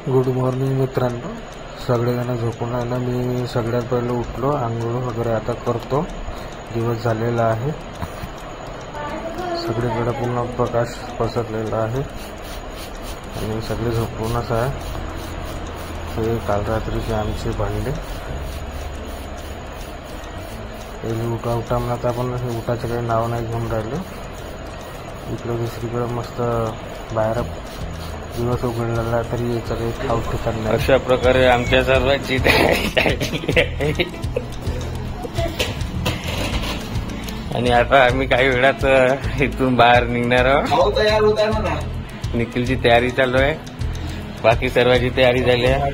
Good morning मित्रांनो, सगळेजण झोपून राहिला. मी सगळ्यात पहिले उठलो, आंघोळ वगैरे आता करतो. दिवस झालेला आहे, सगळीकडे पूर्ण प्रकाश पसरलेला आहे आणि सगळे झोपूनच आहे. हे काल रात्रीचे आमचे भांडे. पहिले उठा उठा म्हणत आपण हे उठाचं काही नाव नाही घेऊन राहिलो. इकडे दुसरीकडे मस्त बाहेर दिवस उघडलेला तरी याचं काही ठाऊक ठिकाण नाही. अशा प्रकारे आमच्या सर्वांची आणि आता आम्ही काही वेळात इथून बाहेर निघणार आहोत. तयार होत आहे ना, निखिलची तयारी चालू आहे, बाकी सर्वांची तयारी झाली आहे.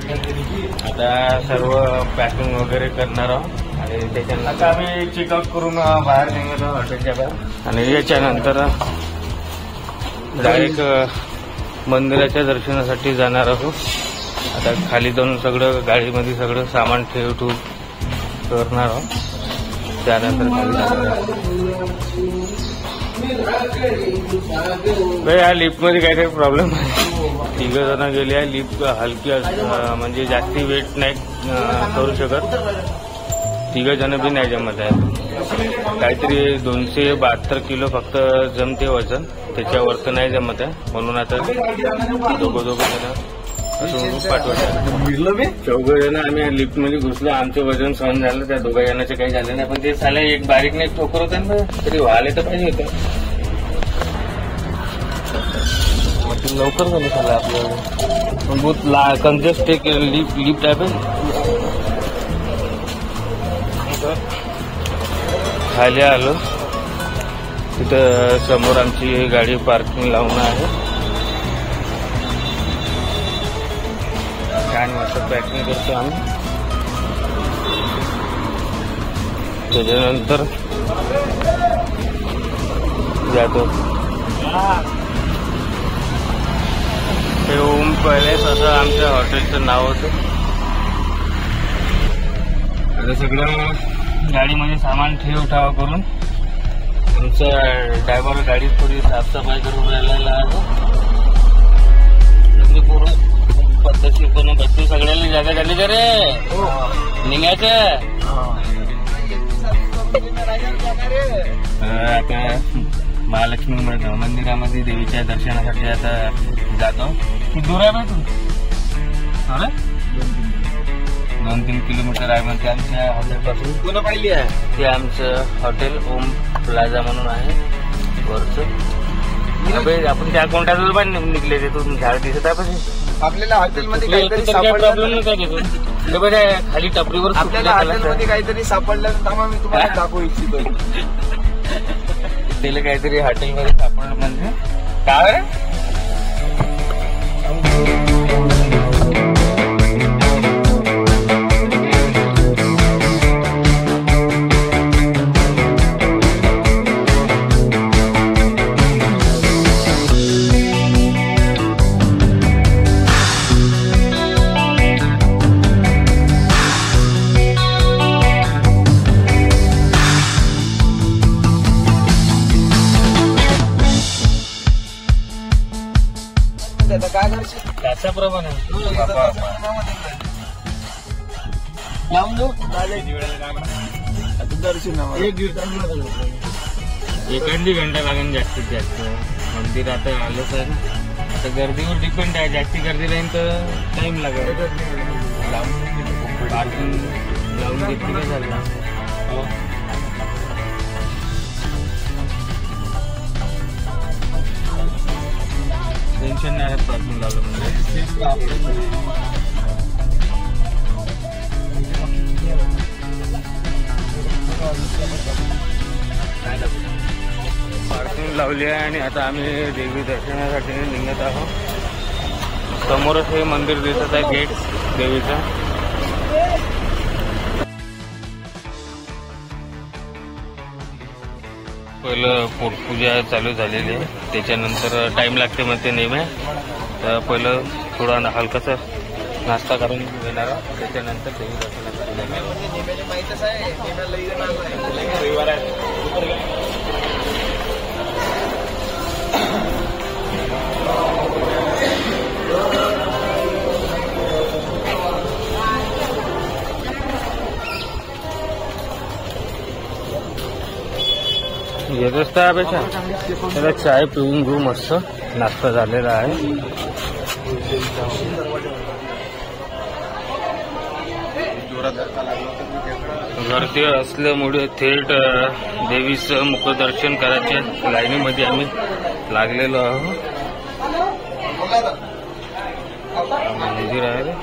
आता सर्व पॅकिंग वगैरे करणार आहोत आणि त्याच्यानंतर आता आम्ही चेकआउट करून बाहेर निघणार आहोत हॉटेलच्या बाहेर. आणि याच्यानंतर डायरेक्ट मंदिराच्या दर्शनासाठी जाणार आहोत. आता खाली जाऊन सगळं गाडीमध्ये सगळं सामान ठेवून करणार आहोत. त्यानंतर खाली जाणार आहोत. या लिफ्टमध्ये काहीतरी प्रॉब्लेम आहे. 3 जण गेले आहे. लिफ्ट हलकी म्हणजे जास्ती वेट नाही करू शकत. 3 जण बी नाही जमत आहे. काहीतरी 272 किलो फक्त जमते वजन, त्याच्यावर नाही जमत आहे. म्हणून आता दोघं जण असं पाठवतात. 4 जण आम्ही लिफ्टमध्ये घुसलो. आमचं वजन सहन झालं, त्या 2 जणांचं काही झालं नाही. पण ते साला एक बारीक नाही ठोकर होतं ना, तरी व्हायला तर पाहिजे होतं. लवकर झालं झालं आपल्याला. पण बहुत कंजेस्ट एक लिफ्ट आहे. पण खाली आलो, तिथं समोर आमची गाडी पार्किंग लावून आहे. छान मस्त पॅकिंग करतो आम्ही. त्याच्यानंतर जातो. हे ओम पॅलेस असं आमच्या हॉटेलचं नाव होतं. आता सगळं गाडीमध्ये सामान ठेवा करून आमचा ड्रायव्हर गाडी थोडी साफसफाई करून राहिलेला आहे. पूर्ण पद्धतशीरपणे बसते. सगळ्यांनी जागा झाली का रे निघायचं. आता महालक्ष्मी मंदिरामध्ये देवीच्या दर्शनासाठी आता जातो. किती दूर आहे तू? 2-3 किलोमीटर आहे म्हणते आमच्या हॉटेलपासून. पुन्हा पाहिली आहे ते आमचं हॉटेल ओम प्लाझा म्हणून आहे वरचं. आपण त्या कोणत्याच पण निघले तिथून झाड दिसत आहे. पण आपल्याला हॉटेलमध्ये काहीतरी प्रॉब्लेम नव्हता. खाली टपरीवर आपल्याला हॉटेलमध्ये काहीतरी सापडलं तर थांबा, मी तुम्हाला दाखवू इच्छितो. त्याला काहीतरी हॉटेलमध्ये सापडलं म्हणजे काय काय करशील त्याच्याप्रमाणे लावून देऊ दर्शन. 1-1.5 घंटा लागेल जास्तीत जास्त. मंदिर आता आलंच आहे ना. आता गर्दीवर डिपेंड आहे. जास्ती गर्दी राहील तर टाइम लागेल. पार्किंग लावून घेतली काय झालं. टेन्शन नाही आहे पार्किंग लावलं म्हणजे. पार्किंग लावली आहे आणि आता आम्ही देवी दर्शनासाठी निघत आहोत. समोरच हे मंदिर दिसत आहे, गेट देवीचं. पहिलं पोटपूजा चालू झालेली आहे. त्याच्यानंतर टाइम लागते म्हणते नेहमी. तर पहिलं थोडा हलकासा नाश्ता करून घेणार. त्याच्यानंतर देवी दर्शनासाठी रविवार आहे. येतच त्यापेक्षा त्याला चाय पिऊन घेऊ. मस्त नाश्ता झालेला आहे. गर्दी असल्यामुळे थेट देवीचं मुखदर्शन करायच्या लाईनीमध्ये आम्ही लागलेलो आहोत. मंदिर आहे.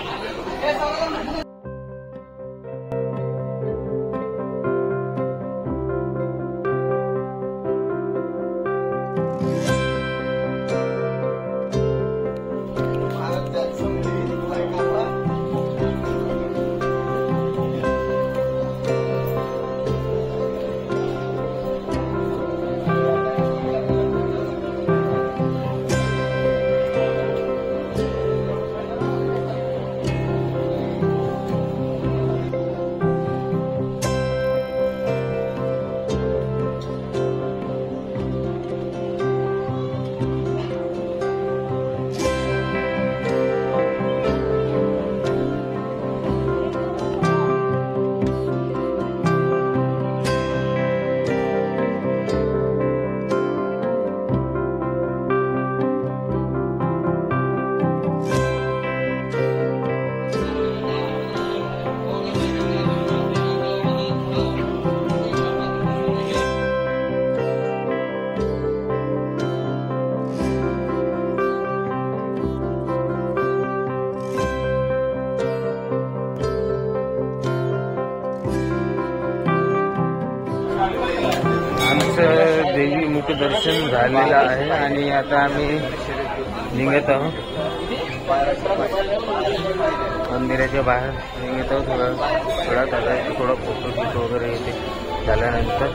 आमचं देवी मुख दर्शन झालेलं आहे आणि आता आम्ही निघत आहोत. मंदिराच्या बाहेर निघत आहोत. थोडा थोडा फोटोशूट वगैरे येते झाल्यानंतर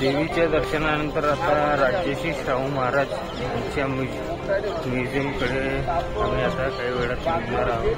देवीच्या दर्शनानंतर आता राजर्षी शाहू महाराज यांच्या म्युझियमकडे आम्ही आता काही वेळात निघणार आहोत.